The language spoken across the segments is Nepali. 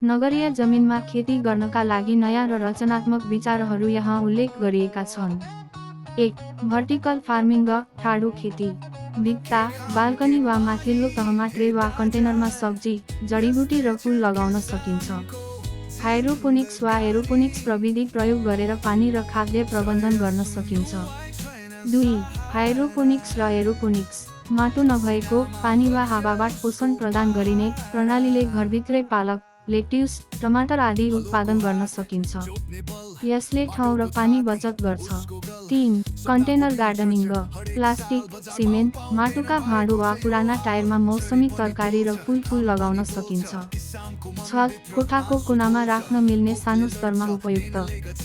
नगरीय जमिनमा खेती गर्नका लागि नयाँ र रचनात्मक विचारहरू यहाँ उल्लेख गरिएका छन्। 1. भर्टिकल फार्मिङ वा ठाडो खेती। भित्ता, बाल्कनी वा माथिल्लो तहमा ट्रे वा कन्टेनरमा सब्जी, जडीबुटी र फूल लगाउन सकिन्छ। हाइड्रोपोनिक्स वा एरोपोनिक्स प्रविधि प्रयोग गरेर पानी र खाद्य प्रबन्धन गर्न सकिन्छ। 2. हाइड्रोपोनिक्स र एरोपोनिक्स। माटो नभएको, पानी वा हावाबाट पोषण प्रदान गरिने प्रणालीले घरभित्रै पालक, लेट्युस, टमाटर आदि उत्पादन गर्न सकिन्छ। यसले ठाउँ र पानी बचत गर्छ। 3. Container gardening. प्लास्टिक, सिमेन्ट, माटोका भाँडो वा पुराना टायरमा मौसमी तरकारी र फूल लगाउन सकिन्छ। छत, कोठाको कुनामा राख्न मिल्ने सानो स्तरमा उपयुक्त।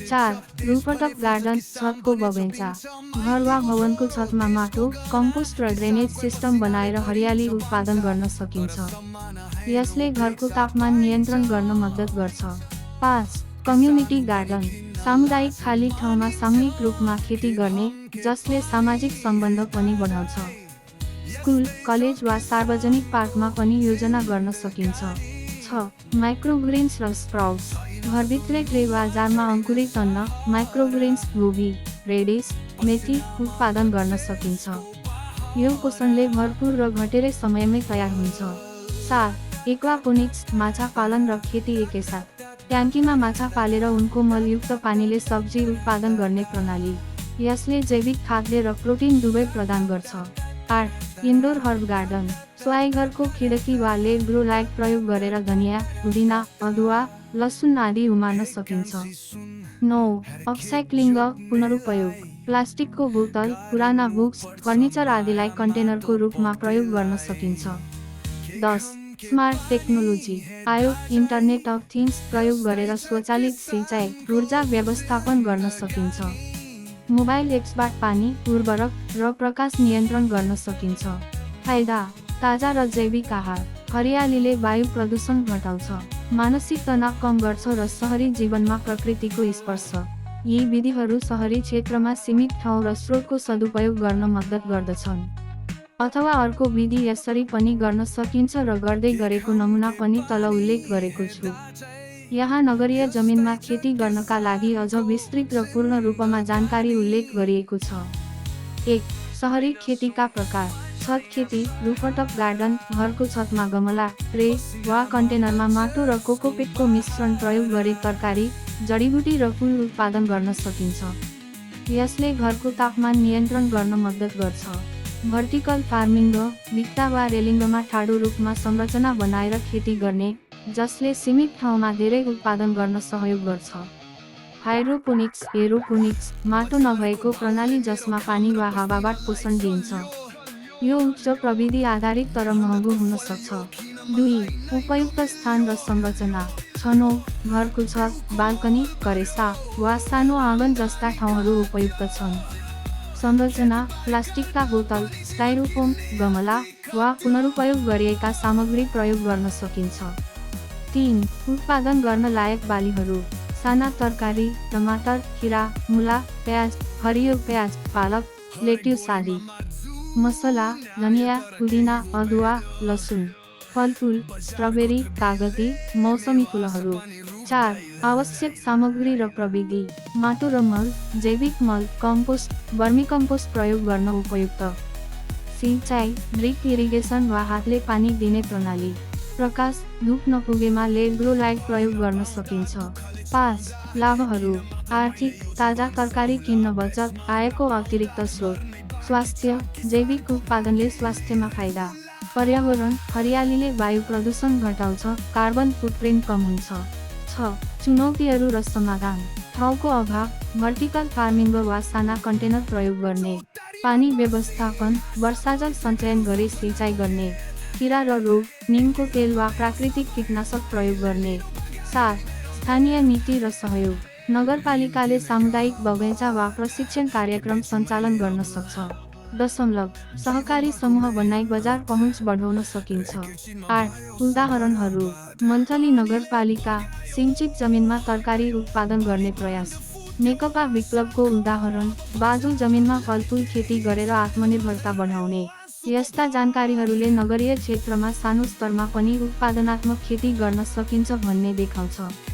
4. रूफटप गार्डन, छतको बगैँचा। घर वा भवनको छतमा माटो, कम्पोस्ट र ड्रेनेज सिस्टम बनाएर हरियाली उत्पादन गर्न सकिन्छ। यसले घरको तापमान नियन्त्रण गर्न मद्दत गर्छ। 5. Community garden. सामुदायिक खाली ठाउँमा सामूहिक रूपमा खेती गर्ने, जसले सामाजिक सम्बन्ध पनि बढाउँछ। स्कुल, कलेज वा सार्वजनिक पार्कमा पनि योजना गर्न सकिन्छ। 6. माइक्रोग्रेन्स र स्प्राउट्स। घरभित्रै ट्रे वा जारमा अङ्कुरित अन्न, माइक्रोग्रेन्स, गोभी, रेडिस, मेथी उत्पादन गर्न सकिन्छ। यो पोषणले भरपूर र घटेरै समयमै तयार हुन्छ। 7. एक्वापोनिक्स, माछा पालन र खेती एकैसाथ। ट्याङ्कीमा माछा पालेर उनको मलयुक्त पानीले सब्जी उत्पादन गर्ने प्रणाली। यसले जैविक खाद्य र प्रोटिन दुवै प्रदान गर्छ। 8. Indoor herb garden. स्वाइघरको खिडकी वा लेट ग्रो लाइट प्रयोग गरेर धनिया, पुदिना, अदुवा, लसुन आदि उमार्न सकिन्छ। 9. अपसाइक्लिङ, पुनरुपयोग। प्लास्टिकको बोतल, पुराना बुक्स, फर्निचर आदिलाई कन्टेनरको रूपमा प्रयोग गर्न सकिन्छ। 10. Smart technology. आयोग, इन्टरनेट अफ थिङ्स प्रयोग गरेर स्वचालित सिँचाइ, ऊर्जा व्यवस्थापन गर्न सकिन्छ। मोबाइल एप्सबाट पानी, उर्वरक र प्रकाश नियन्त्रण गर्न सकिन्छ। फाइदा: ताजा र जैविक आहार। हरियालीले वायु प्रदूषण घटाउँछ, मानसिक तनाव कम गर्छ र शहरी जीवनमा प्रकृतिको स्पर्श। यी विधिहरू शहरी क्षेत्रमा सीमित ठाउँ र स्रोतको सदुपयोग गर्न मद्दत गर्दछन्। अथवा अर्को विधि यसरी पनि गर्न सकिन्छ र गर्दै गरेको नमुना पनि तल उल्लेख गरेको छु। यहाँ नगरीय जमिनमा खेती गर्नका लागि अझ विस्तृत र पूर्ण रूपमा जानकारी उल्लेख गरिएको छ। 1. शहरी खेतीका प्रकार। छत खेती, रूफटप गार्डन। घरको छतमा गमला, ट्रे वा कन्टेनरमा माटो र कोकोपिटको मिश्रण प्रयोग गरी तरकारी, जडीबुटी र फूल उत्पादन गर्न सकिन्छ। यसले घरको तापमान नियन्त्रण गर्न मद्दत गर्छ। भर्टिकल फार्मिङ, भित्ता वा रेलिङमा ठाडो रूपमा संरचना बनाएर खेती गर्ने, जसले सीमित ठाउँमा धेरै उत्पादन गर्न सहयोग गर्छ। हाइड्रोपोनिक्स, एरोपोनिक्स, माटो नभएको प्रणाली जसमा पानी वा हावाबाट पोषण दिइन्छ। यो उच्च प्रविधि आधारित तर महँगो हुन सक्छ। 2. उपयुक्त स्थान र संरचना। छनौट, घरको छत, बाल्कनी, करेसा वा सानो आँगन जस्ता ठाउँहरू उपयुक्त छन्। संरचना: प्लास्टिकका बोतल, स्टाइरोफोम, गमला वा पुनरुपयोग गरिएका सामग्री प्रयोग गर्न सकिन्छ। 3. उत्पादन गर्न लायक बालीहरू। साना तरकारी, टमाटर, खिरा, मुला, प्याज, हरियो प्याज, पालक, लेट्युस आदि। मसला: धनिया, पुदिना, अदुवा, लसुन। फलफुल: स्ट्रबेरी, कागती, मौसमी फुलहरू। 4. आवश्यक सामग्री र प्रविधि। माटो र मल, जैविक मल, कम्पोस्ट, वर्मिकम्पोस्ट प्रयोग गर्न उपयुक्त। सिँचाइ: ड्रिप इरिगेसन वा हातले पानी दिने प्रणाली। प्रकाश: धूप नपुगेमा लेट ग्रो लाइट प्रयोग गर्न सकिन्छ। 5. लाभहरू। आर्थिक: ताजा तरकारी किन्न बचत, आयको अतिरिक्त स्रोत। स्वास्थ्य: जैविक उत्पादनले स्वास्थ्यमा फाइदा। पर्यावरण: हरियालीले वायु प्रदूषण घटाउँछ, कार्बन फुटप्रिन्ट कम हुन्छ। 6. चुनौतीहरू र समाधान। ठाउँको अभाव, भर्टिकल फार्मिङ वा साना कन्टेनर प्रयोग गर्ने। पानी व्यवस्थापन, वर्षाजल सञ्चयन गरी सिँचाइ गर्ने। किरा र रोग, निमको तेल वा प्राकृतिक कीटनाशक प्रयोग गर्ने। 7. स्थानीय नीति र सहयोग। नगरपालिकाले सामुदायिक बगैँचा वा प्रशिक्षण कार्यक्रम सञ्चालन गर्न सक्छ। सहकारी समूह बनाई बजार पहुँच बढाउन सकिन्छ। 8. उदाहरणहरू। मन्थली नगरपालिका, सिंचित जमिनमा तरकारी उत्पादन गर्ने प्रयास। नेकपा विप्लवको उदाहरण, बाजु जमिनमा फलफुल खेती गरेर आत्मनिर्भरता बढाउने। यस्ता जानकारीहरूले नगरीय क्षेत्रमा सानो स्तरमा पनि उत्पादनात्मक खेती गर्न सकिन्छ भन्ने देखाउँछ।